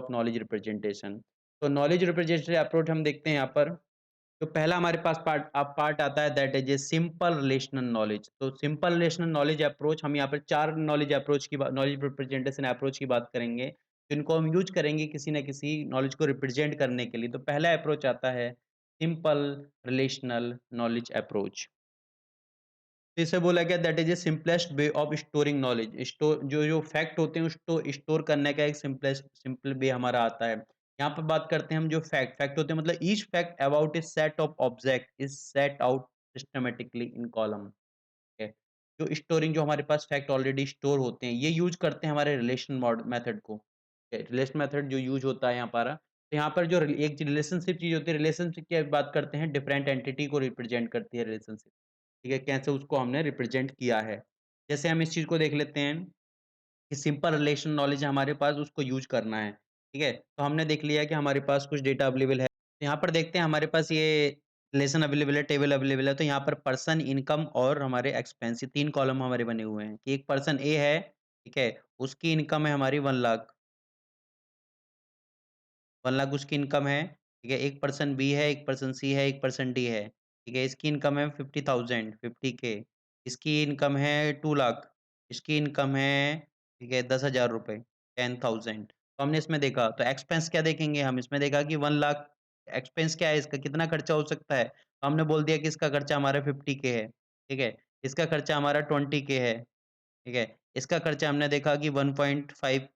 Of knowledge representation. तो knowledge representation approach हम देखते हैं यहाँ पर, तो पहला हमारे पास पार्ट आता है that is a simple relational knowledge. तो सिंपल रिलेशनल नॉलेज अप्रोच हम यहाँ पर 4 नॉलेज रिप्रेजेंटेशन अप्रोच की बात करेंगे, जिनको हम यूज़ करेंगे किसी न किसी नॉलेज को रिप्रेजेंट करने के लिए। तो पहला अप्रोच आता है सिंपल रिलेशनल नॉलेज अप्रोच। तो इसे बोला गया that is a simplest way of storing knowledge. जो फैक्ट होते हैं उसको स्टोर करने का एक सिंपल वे हमारा आता है। यहाँ पर बात करते हैं हम जो फैक्ट होते हैं, मतलब each fact about A set of object is set out systematically in column. है। जो स्टोरिंग जो हमारे पास फैक्ट ऑलरेडी स्टोर होते हैं, ये यूज़ करते हैं हमारे रिलेशन मॉड मेथड को। रिलेशन मेथड जो यूज़ होता है यहाँ पर, तो यहाँ पर जो एक रिलेशनशिप चीज़ होती है, रिलेशनशिप की बात करते हैं, डिफरेंट एंटिटी को रिप्रेजेंट करती है रिलेशनशिप। ठीक है? कैसे उसको हमने रिप्रेजेंट किया है। जैसे हम इस चीज़ को देख लेते हैं कि सिंपल रिलेशन नॉलेज है हमारे पास, उसको यूज़ करना है। ठीक है? तो हमने देख लिया कि हमारे पास कुछ डेटा अवेलेबल है। तो यहाँ पर देखते हैं हमारे पास ये रिलेशन अवेलेबल है, टेबल अवेलेबल है। तो यहाँ पर पर्सन, इनकम और हमारे एक्सपेंस, ये 3 कॉलम हमारे बने हुए हैं कि एक पर्सन ए है, ठीक है? उसकी इनकम है हमारी 1 लाख, 1 लाख उसकी इनकम है, ठीक है? एक पर्सन बी है, एक पर्सन सी है, एक पर्सन डी है, ठीक है? इसकी इनकम है 50,000, 50 के। इसकी इनकम है 2 लाख, इसकी इनकम है, ठीक है, 10,000 रुपए, 10,000। तो हमने इसमें देखा, तो एक्सपेंस क्या देखेंगे हम? इसमें देखा कि 1 लाख एक्सपेंस क्या है इसका, कितना खर्चा हो सकता है? तो हमने बोल दिया कि इसका खर्चा हमारा 50 के है, ठीक है? इसका खर्चा हमारा 20 के है, ठीक है? इसका खर्चा हमने देखा कि 1.5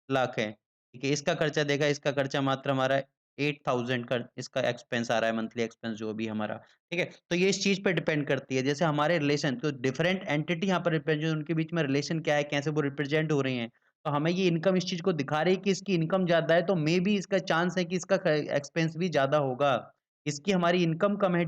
लाख है, ठीक है? इसका खर्चा देखा, इसका खर्चा मात्र हमारा 8,000 का इसका एक्सपेंस आ रहा है, मंथली एक्सपेंस जो भी हमारा, ठीक है? तो ये इस चीज़ पे डिपेंड करती है, जैसे हमारे रिलेशन तो डिफरेंट एंटिटी यहाँ पर रिप्रेजेंट, उनके बीच में रिलेशन क्या है, कैसे वो रिप्रेजेंट हो रही हैं। तो हमें ये इनकम इस चीज़ को दिखा रही है कि इसकी इनकम ज़्यादा है, तो मेबी इसका चांस है कि इसका ख एक्सपेंस भी ज़्यादा होगा। इसकी हमारी इनकम कम है,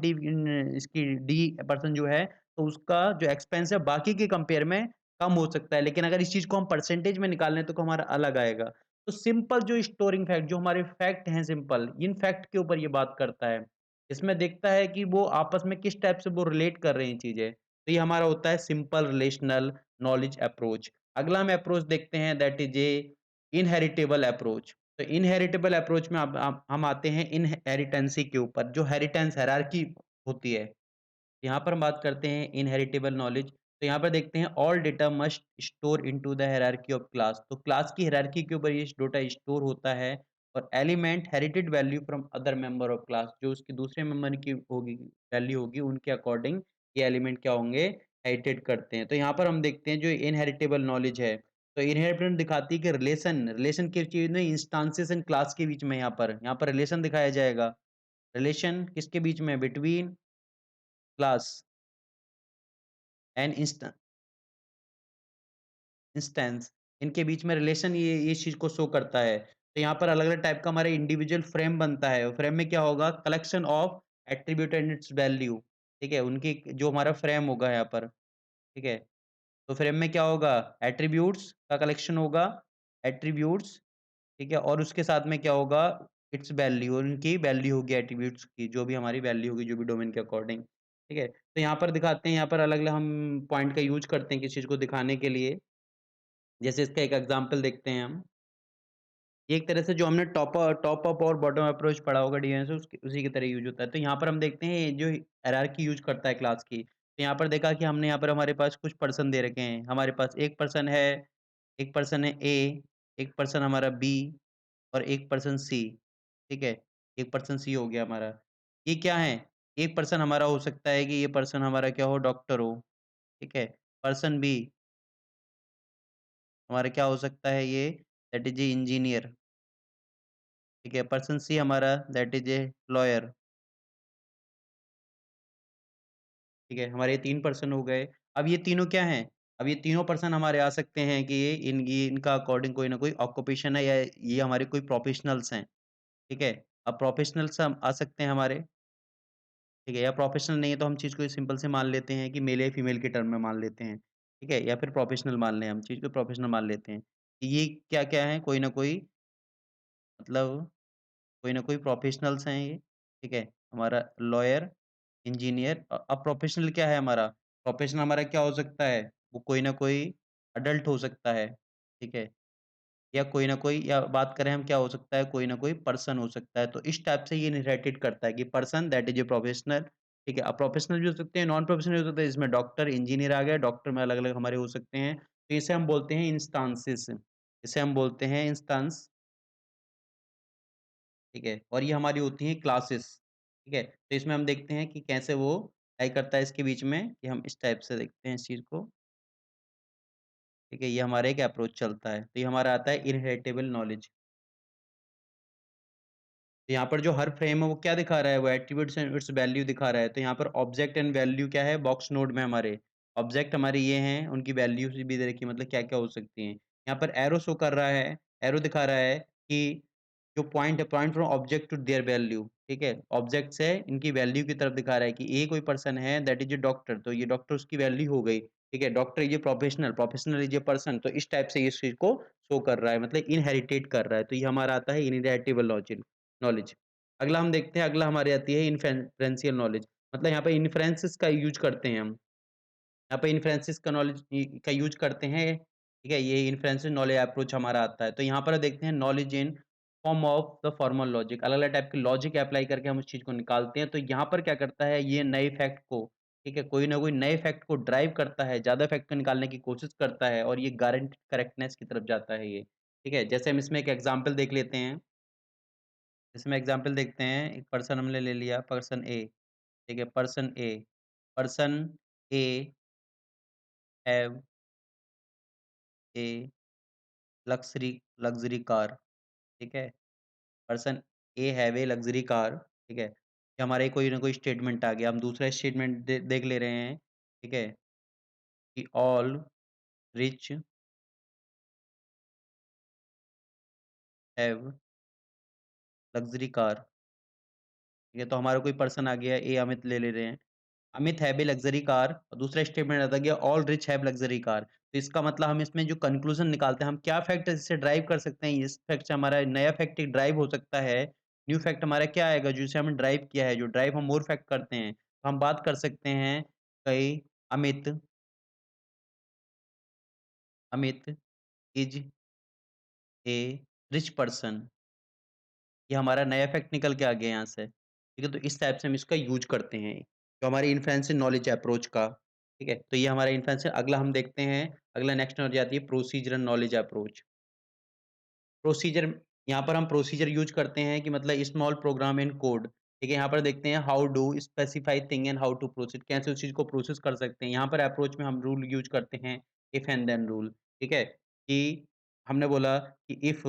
इसकी डी पर्सन जो है, तो उसका जो एक्सपेंस है बाकी के कंपेयर में कम हो सकता है, लेकिन अगर इस चीज़ को हम परसेंटेज में निकाल लें तो हमारा अलग आएगा। तो सिंपल जो स्टोरिंग फैक्ट, जो हमारे फैक्ट हैं सिंपल, इन फैक्ट के ऊपर ये बात करता है। इसमें देखता है कि वो आपस में किस टाइप से वो रिलेट कर रही हैं चीज़ें। तो ये हमारा होता है सिंपल रिलेशनल नॉलेज अप्रोच। अगला हम अप्रोच देखते हैं that is a inheritable approach. तो इनहेरिटेबल अप्रोच में अब हम आते हैं इनहेरिटेंसी के ऊपर, जो हेरिटेंस हायरार्की होती है। यहाँ पर हम बात करते हैं इनहेरिटेबल नॉलेज। तो यहाँ पर देखते हैं all data must store into the hierarchy of class. तो क्लास की हायरार्की के ऊपर ये डेटा स्टोर होता है, और element inherited value from other member of class, जो उसके दूसरे मेंबर की होगी वैल्यू होगी, उनके अकॉर्डिंग ये एलिमेंट क्या होंगे, हेरिटेड करते हैं। तो यहाँ पर हम देखते हैं जो इनहेरिटेबल नॉलेज है, तो इनहेरिटेंस दिखाती है कि रिलेशन रिलेशन की चीज में इंस्टांसेस एंड क्लास के बीच में, यहाँ पर रिलेशन दिखाया जाएगा। रिलेशन किसके बीच में? बिटवीन क्लास एंड इंस्टेंस, इनके बीच में रिलेशन, ये इस चीज़ को शो करता है। तो यहाँ पर अलग-अलग टाइप का हमारा इंडिविजुअल फ्रेम बनता है, और फ्रेम में क्या होगा, collection of attribute and it's value, ठीक है? उनकी जो हमारा फ्रेम होगा यहाँ पर, ठीक है? तो फ्रेम में क्या होगा, एट्रिब्यूट्स का कलेक्शन होगा, एट्रिब्यूट्स, ठीक है? और उसके साथ में क्या होगा, इट्स वैल्यू, उनकी वैल्यू होगी एट्रिब्यूट्स की, जो भी हमारी वैल्यू होगी, जो भी डोमेन के अकॉर्डिंग, ठीक है? तो यहाँ पर दिखाते हैं, यहाँ पर अलग-अलग हम पॉइंट का यूज़ करते हैं किसी चीज़ को दिखाने के लिए। जैसे इसका एक एग्ज़ाम्पल देखते हैं हम। ये एक तरह से जो हमने टॉप अप और बॉटम अप्रोच पढ़ा होगा डीएनएस में, उसकी उसी की तरह यूज़ होता है। तो यहाँ पर हम देखते हैं ये जो हायरार्की यूज़ करता है क्लास की। तो यहाँ पर देखा कि हमने यहाँ पर हमारे पास कुछ पर्सन दे रखे हैं। हमारे पास एक पर्सन है ए, एक पर्सन हमारा बी और एक पर्सन सी, ठीक है? एक पर्सन सी हो गया हमारा। ये क्या है? एक पर्सन हमारा हो सकता है कि ये पर्सन हमारा क्या हो, डॉक्टर हो, ठीक है? पर्सन बी हमारा क्या हो सकता है, ये दैट इज़ ए इंजीनियर, ठीक है? पर्सन सी हमारा दैट इज़ ए लॉयर, ठीक है? हमारे 3 पर्सन हो गए। अब ये तीनों क्या हैं? अब ये तीनों पर्सन हमारे आ सकते हैं कि ये इनका अकॉर्डिंग कोई ना कोई ऑक्यूपेशन है, या ये हमारे कोई प्रोफेशनल्स हैं, ठीक है? अब प्रोफेशनल्स हम आ सकते हैं हमारे, ठीक है? या प्रोफेशनल नहीं है तो हम चीज़ को सिंपल से मान लेते हैं कि मेल या फीमेल के टर्म में मान लेते हैं, ठीक है? या फिर प्रोफेशनल मान लें, हम चीज़ को प्रोफेशनल मान लेते हैं। कि ये क्या-क्या हैं? कोई ना कोई, मतलब कोई ना कोई प्रोफेशनल्स हैं ये, ठीक है? हमारा लॉयर, इंजीनियर, अब प्रोफेशनल क्या है हमारा? प्रोफेशनल हमारा क्या हो सकता है? वो कोई ना कोई अडल्ट हो सकता है, ठीक है? या कोई ना कोई, या बात करें हम क्या हो सकता है, कोई ना कोई पर्सन हो सकता है। तो इस टाइप से ये इनहेरिटेड करता है कि person that is a professional, ठीक है। अब प्रोफेशनल भी हो सकते हैं, नॉन प्रोफेशनल भी हो सकते हैं, इसमें डॉक्टर, इंजीनियर आ गया, डॉक्टर में अलग-अलग हमारे हो सकते हैं। तो इसे हम बोलते हैं इंस्टांसेस, इसे हम बोलते हैं इंस्टांस, ठीक है। और ये हमारी होती हैं क्लासेस, ठीक है। तो इसमें हम देखते हैं कि कैसे वो तय करता है इसके बीच में, कि हम इस टाइप से देखते हैं इस चीज़ को, ठीक है। ये हमारा एक अप्रोच चलता है। तो ये हमारा आता है इनहेरिटेबल नॉलेज। तो यहाँ पर जो हर फ्रेम है वो क्या दिखा रहा है? वो एट्रिब्यूट्स एंड इट्स वैल्यू दिखा रहा है। तो यहाँ पर ऑब्जेक्ट एंड वैल्यू क्या है? बॉक्स नोड में हमारे ऑब्जेक्ट हमारे ये हैं, उनकी वैल्यूज़ भी दे रखी है, मतलब क्या-क्या हो सकती हैं। यहाँ पर एरो शो कर रहा है, एरो दिखा रहा है कि जो पॉइंट है, point from object to their value, ठीक है? ऑब्जेक्ट से इनकी वैल्यू की तरफ दिखा रहा है कि ये कोई पर्सन है दैट इज़ अ डॉक्टर, तो ये डॉक्टर उसकी वैल्यू हो गई, ठीक है? Doctor is a professional, professional is a person, तो इस टाइप से ये इस चीज़ को शो कर रहा है, मतलब इनहेरिटेट कर रहा है। तो ये हमारा आता है इनहेरिटेबल नॉलेज। अगला हम देखते हैं, अगला हमारी आती है इन्फेरेंशियल नॉलेज, मतलब यहाँ पे इन्फ्रेंसेस का यूज़ करते हैं हम। यहाँ पे इन्फ्रेंसेस का नॉलेज का यूज़ करते हैं, ठीक है? ये इन्फ्रेंशियल नॉलेज अप्रोच हमारा आता है। तो यहाँ पर देखते हैं knowledge in form of the formal logic, अलग-अलग टाइप के लॉजिक अप्लाई करके हम उस चीज़ को निकालते हैं। तो यहाँ पर क्या करता है, ये नए फैक्ट को, ठीक है, कोई ना कोई नए फैक्ट को ड्राइव करता है, ज़्यादा फैक्ट को निकालने की कोशिश करता है, और ये गारंटीड करेक्टनेस की तरफ जाता है ये, ठीक है? जैसे हम इसमें एक एग्ज़ाम्पल देख लेते हैं। इसमें एग्ज़ाम्पल देखते हैं, एक पर्सन हमने ले लिया, पर्सन ए, ठीक है, person A have a luxury luxury car, ठीक है? Person A have a luxury car, ठीक है? ये हमारे कोई ना कोई स्टेटमेंट आ गया, हम दूसरा स्टेटमेंट देख ले रहे हैं, ठीक है? कि all rich have luxury car, ठीक है? तो हमारा कोई पर्सन आ गया, ए अमित ले रहे हैं। Amit have a luxury car, और दूसरा स्टेटमेंट आता गया all rich have luxury car. तो इसका मतलब हम इसमें जो कन्क्लूज़न निकालते हैं, हम क्या फैक्ट इससे ड्राइव कर सकते हैं? इस फैक्ट से हमारा नया फैक्ट एक ड्राइव हो सकता है। न्यू फैक्ट हमारा क्या आएगा, जिसे हमने ड्राइव किया है, जो ड्राइव हम मोर फैक्ट करते हैं। तो हम बात कर सकते हैं कई Amit Amit is a rich person, ये हमारा नया फैक्ट निकल के आ गया यहाँ से। ठीक है? तो इस टाइप से हम इसका यूज़ करते हैं। जो हमारे इन्फ्लुएंस नॉलेज अप्रोच का, ठीक है? तो ये हमारा इन्फ्लुएंस अगला हम देखते हैं, अगला नेक्स्ट हो जाती है प्रोसीजरल नॉलेज अप्रोच। प्रोसीजर, यहाँ पर हम प्रोसीजर यूज़ करते हैं कि मतलब स्मॉल प्रोग्राम इन कोड, ठीक है? यहाँ पर देखते हैं how do specify thing and how to proceed, कैसे उस चीज़ को प्रोसेस कर सकते हैं। यहाँ पर अप्रोच में हम रूल यूज़ करते हैं, इफ एंड देन रूल, ठीक है? कि हमने बोला कि if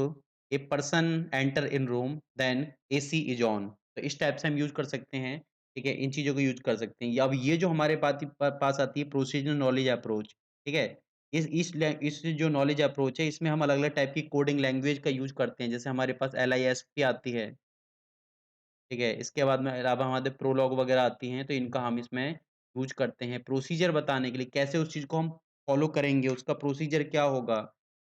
a person enter in room then AC is on, तो इस टाइप से हम यूज़ कर सकते हैं, ठीक है? इन चीज़ों को यूज़ कर सकते हैं। अब ये जो हमारे पास आती है प्रोसीजरल नॉलेज अप्रोच, ठीक है? इस जो नॉलेज अप्रोच है, इसमें हम अलग-अलग टाइप की कोडिंग लैंग्वेज का यूज़ करते हैं। जैसे हमारे पास LISP आती है, ठीक है? इसके बाद में अब हमारे प्रोलॉग वगैरह आती हैं, तो इनका हम इसमें यूज़ करते हैं प्रोसीजर बताने के लिए, कैसे उस चीज़ को हम फॉलो करेंगे, उसका प्रोसीजर क्या होगा।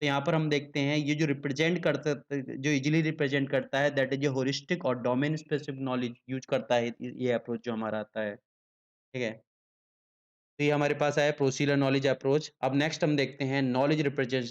तो यहाँ पर हम देखते हैं ये जो रिप्रेज़ेंट करता जो ईज़िली रिप्रेज़ेंट करता है दैट इज़ ए होलिस्टिक और डोमेन स्पेसिफिक नॉलेज यूज़ करता है ये अप्रोच जो हमारा आता है, ठीक है? तो ये हमारे पास आया प्रोसीजर नॉलेज अप्रोच। अब नेक्स्ट हम देखते हैं नॉलेज रिप्रेजेंस